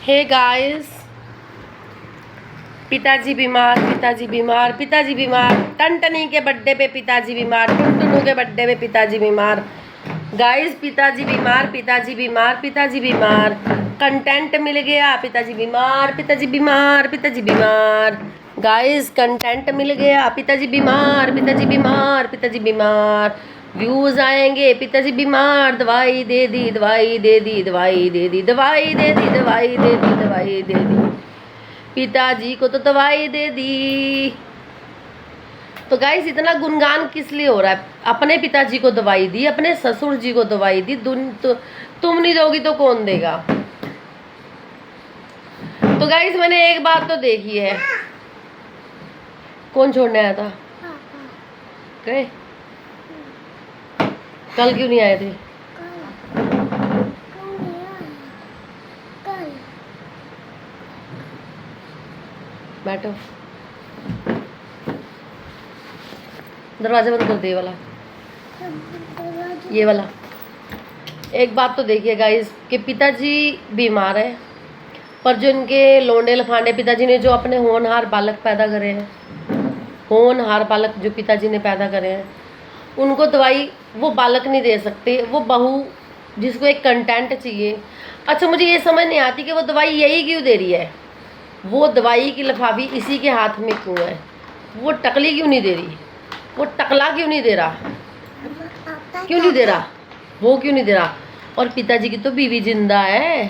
Hey guys, पिताजी बीमार, पिताजी बीमार, पिताजी बीमार। टनटनी के बर्थडे पे पिताजी बीमार, टुनटुनू के बर्थडे पे पिताजी बीमार। गाइस, पिताजी बीमार, पिताजी बीमार, पिताजी बीमार। कंटेंट मिल गया, पिताजी बीमार, पिताजी बीमार, पिताजी बीमार। गाइस, कंटेंट मिल गया, पिताजी बीमार, पिताजी बीमार, पिताजी बीमार। व्यूज आएंगे, पिताजी बीमार, दवाई दे दी, दवाई दे दी, दवाई दे दी, दवाई दे दी, दवाई दे दी, दवाई दे दी। पिताजी को तो दवाई दे दी। तो गाइस, इतना गुणगान किस लिए हो रहा है? अपने पिताजी को दवाई दी, अपने ससुर जी को दवाई दी। तो तुम नहीं दोगी तो कौन देगा? तो गाइस, मैंने एक बात तो देखी है। कौन छोड़ने आया था? गए? कल क्यों नहीं आए थे? बैठो, दरवाजा बंद कर दे। ये वाला, ये वाला। एक बात तो देखिए गाइस कि पिताजी बीमार है, पर जो इनके लोंडे लफांडे पिताजी ने जो अपने होनहार बालक पैदा करे हैं, होनहार बालक जो पिताजी ने पैदा करे हैं, उनको दवाई वो बालक नहीं दे सकते। वो बहू जिसको एक कंटेंट चाहिए। अच्छा, मुझे ये समझ नहीं आती कि वो दवाई यही क्यों दे रही है। वो दवाई की लिफाफी इसी के हाथ में क्यों है? वो टकली क्यों नहीं दे रही? वो टकला क्यों नहीं दे रहा? क्यों नहीं दे रहा? वो क्यों नहीं दे रहा? और पिताजी की तो बीवी जिंदा है,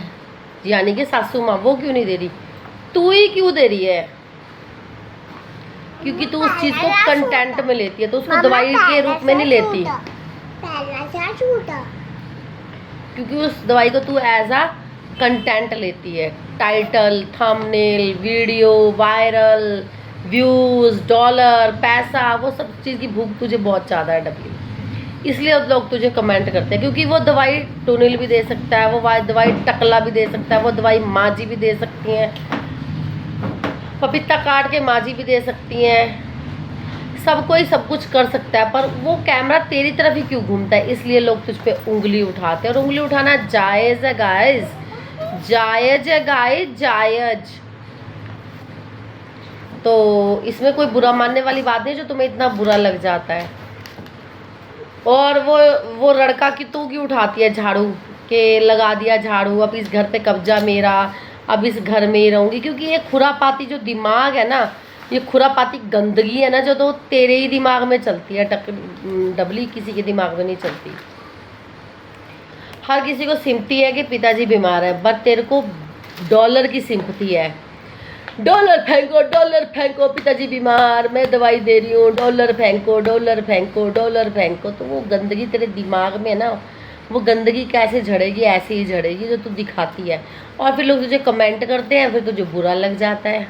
यानी कि सासू माँ, वो क्यों नहीं दे रही? तू ही क्यों दे रही है? क्योंकि तू उस चीज़ को कंटेंट में लेती है, तो उसको दवाई के रूप में नहीं लेती। क्योंकि उस दवाई को तू एज आ कंटेंट लेती है। Title, thumbnail, video viral, views, dollar, पैसा, वो सब चीज़ की भूख तुझे बहुत ज़्यादा है डबली। इसलिए लोग तुझे कमेंट करते हैं। क्योंकि वो दवाई टूनिल भी दे सकता है, वो दवाई टकला भी दे सकता है, वो दवाई माँ जी भी दे सकती हैं, पपीता काट के माँ जी भी दे सकती हैं। सब कोई सब कुछ कर सकता है, पर वो कैमरा तेरी तरफ ही क्यों घूमता है? इसलिए लोग तुझ पे उंगली उठाते हैं। और उंगली उठाना जायज़ है गाइस, जायज़ है गाइस, जायज़। तो इसमें कोई बुरा मानने वाली बात नहीं जो तुम्हें इतना बुरा लग जाता है। और वो लड़का की तू क्यों उठाती है झाड़ू के? लगा दिया झाड़ू, अब इस घर पे कब्जा मेरा, अब इस घर में ही रहूँगी। क्योंकि ये खुरापाती जो दिमाग है ना, ये खुरापाती गंदगी है ना, जो तो तेरे ही दिमाग में चलती है, डबली किसी के दिमाग में नहीं चलती। हर किसी को सिंपथी है कि पिताजी बीमार है, बट तेरे को डॉलर की सिंपथी है। डॉलर फेंको, डॉलर फेंको, पिताजी बीमार, मैं दवाई दे रही हूँ, डॉलर फेंको, डॉलर फेंको, डॉलर फेंको। तो वो गंदगी तेरे दिमाग में है ना, वो गंदगी कैसे झड़ेगी? ऐसे ही झड़ेगी जो तू दिखाती है। और फिर लोग तुझे कमेंट करते हैं, फिर तुझे बुरा लग जाता है।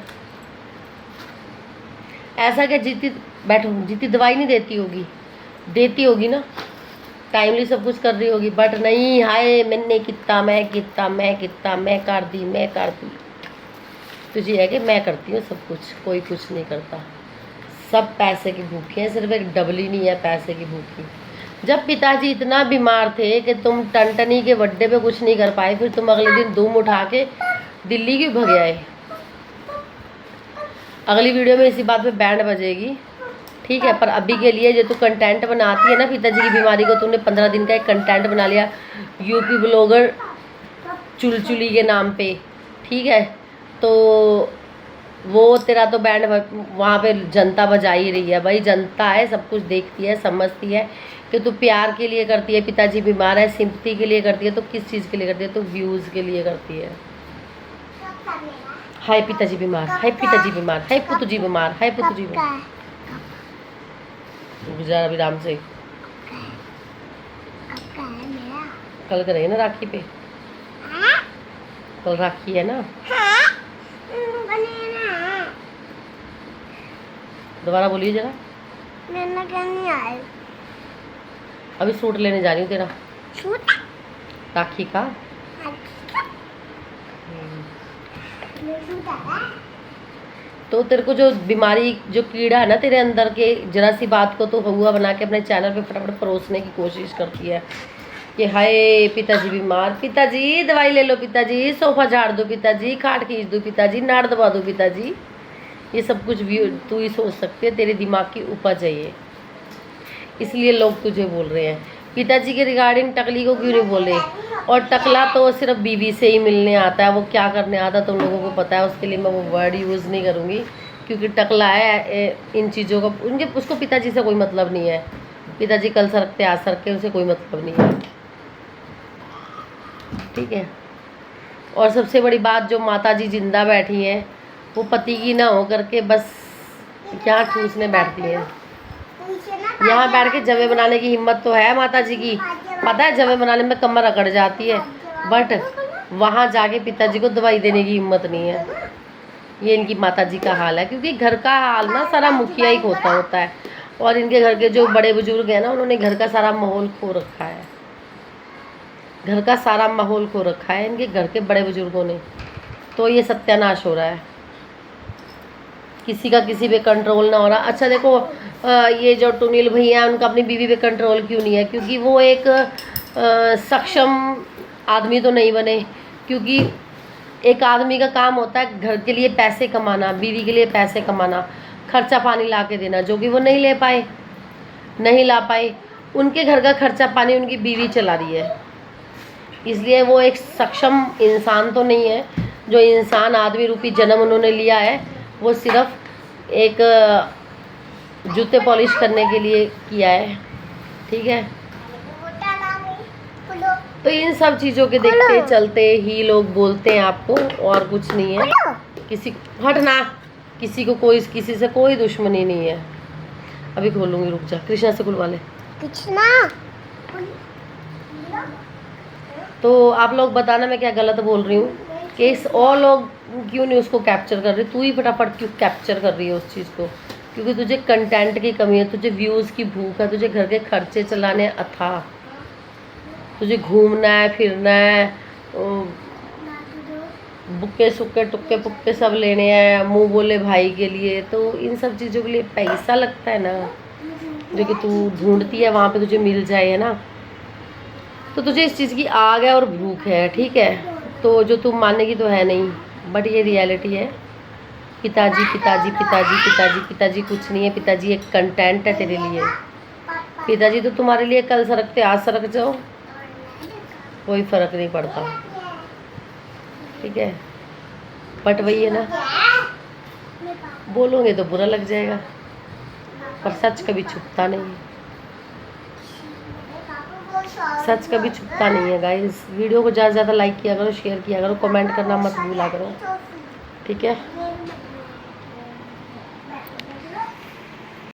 ऐसा क्या जीती, बैठो, जीती दवाई नहीं देती होगी? देती होगी ना, टाइमली सब कुछ कर रही होगी। बट नहीं, हाय मैंने कितना, मैं कितना, मैं कितना, मैं कर दी, मैं कर दी। तुझे है कि मैं करती हूँ सब कुछ, कोई कुछ नहीं करता। सब पैसे की भूखी है, सिर्फ एक डबली नहीं है पैसे की भूखी। जब पिताजी इतना बीमार थे कि तुम टनटनी के बर्थडे पे कुछ नहीं कर पाए, फिर तुम अगले दिन धूम उठा के दिल्ली क्यों भग आए? अगली वीडियो में इसी बात पे बैंड बजेगी, ठीक है? पर अभी के लिए जो तू कंटेंट बनाती है ना, पिताजी की बीमारी को तूने 15 दिन का एक कंटेंट बना लिया यूपी ब्लॉगर चुलचुली के नाम पे, ठीक है? तो वो तेरा तो बैंड वहाँ पे जनता बजा ही रही है। भाई, जनता है, सब कुछ देखती है, समझती है कि तू प्यार के लिए करती है। पिताजी बीमार है, सिंपथी के लिए करती है, तो किस चीज़ के लिए करती है? तो व्यूज़ के लिए करती है। हाय पिताजी बीमार, हाय पिताजी बीमार, हाय पुतुजी बीमार, हाय पुतुजी बीमार। गुजरा अभी राम से कल करेंगे ना राखी पे, कल राखी है ना। दोबारा बोलिए जरा। नहीं आए। अभी सूट लेने जा रही हूँ तेरा, सूट राखी का। तो तेरे को जो बीमारी, जो कीड़ा है ना तेरे अंदर के, जरा सी बात को तो हुआ बना के अपने चैनल पे फटाफट परोसने की कोशिश करती है। कि हाय पिताजी बीमार, पिताजी दवाई ले लो, पिताजी सोफा झाड़ दो, पिताजी खाट खींच दो, पिताजी नाड़ दबा दो, पिताजी। ये सब कुछ भी तू ही सोच सकती है, तेरे दिमाग की उपज है ये, इसलिए लोग तुझे बोल रहे हैं। पिताजी के रिगार्डिंग टकली को क्यों नहीं बोले? और टकला तो सिर्फ बीवी से ही मिलने आता है, वो क्या करने आता है तुम लोगों को पता है, उसके लिए मैं वो वर्ड यूज़ नहीं करूँगी, क्योंकि टकला है इन चीज़ों का, उनके उसको पिताजी से कोई मतलब नहीं है। पिताजी कल सरकते आज सरकते, उसे कोई मतलब नहीं है, ठीक है। और सबसे बड़ी बात, जो माता जी जिंदा बैठी हैं वो पति की ना हो करके बस यहाँ ठूसने बैठती हैं। यहाँ बैठ के जवे बनाने की हिम्मत तो है माता जी की, पता है जवे बनाने में कमर अकड़ जाती है, बट वहाँ जाके पिताजी को दवाई देने की हिम्मत नहीं है। ये इनकी माता जी का हाल है, क्योंकि घर का हाल ना सारा मुखिया ही होता है, और इनके घर के जो बड़े बुजुर्ग हैं ना, उन्होंने घर का सारा माहौल खो रखा है, घर का सारा माहौल खो रखा है इनके घर के बड़े बुजुर्गों ने। तो ये सत्यानाश हो रहा है, किसी का किसी पे कंट्रोल ना हो रहा। अच्छा देखो, ये जो टुनील भैया हैं उनका अपनी बीवी पे कंट्रोल क्यों नहीं है? क्योंकि वो एक सक्षम आदमी तो नहीं बने, क्योंकि एक आदमी का काम होता है घर के लिए पैसे कमाना, बीवी के लिए पैसे कमाना, खर्चा पानी ला के देना, जो कि वो नहीं ला पाए। उनके घर का खर्चा पानी उनकी बीवी चला रही है, इसलिए वो एक सक्षम इंसान तो नहीं है। जो इंसान आदमी रूपी जन्म उन्होंने लिया है वो सिर्फ एक जूते पॉलिश करने के लिए किया है, ठीक है। तो इन सब चीज़ों के देखते चलते ही लोग बोलते हैं आपको, और कुछ नहीं है। किसी हटना, किसी को कोई किसी से कोई दुश्मनी नहीं है। अभी खोलूंगी, रुक जा, कृष्णा से खुलवा ले। कृष्णा तो आप लोग बताना मैं क्या गलत बोल रही हूँ, कि और लोग क्यों नहीं उसको कैप्चर कर रहे? तू ही फटाफट क्यों कैप्चर कर रही है उस चीज़ को? क्योंकि तुझे कंटेंट की कमी है, तुझे व्यूज़ की भूख है, तुझे घर के खर्चे चलाने अथाह, तुझे घूमना है, फिरना है, बुक्के सुक्के टुक्के पुक्के सब लेने हैं, मुंह बोले भाई के लिए। तो इन सब चीज़ों के लिए पैसा लगता है ना, जो कि तू ढूंढती है वहाँ पे तुझे मिल जाए, है ना। तो तुझे इस चीज़ की आग है और भूख है, ठीक है, तो जो तू मानेगी तो है नहीं, बट ये रियलिटी है। पिताजी पिताजी पिताजी पिताजी पिताजी कुछ नहीं है, पिताजी एक कंटेंट है तेरे लिए। पिताजी तो तुम्हारे लिए कल सरकते आज सरक जाओ, कोई फ़र्क नहीं पड़ता, ठीक है। बट वही है ना, बोलोगे तो बुरा लग जाएगा, पर सच कभी छुपता नहीं है, सच कभी छुपता नहीं है। गाइस, वीडियो को ज़्यादा से ज़्यादा लाइक किया करो, शेयर किया करो, कमेंट करना मत भूला करो, ठीक है।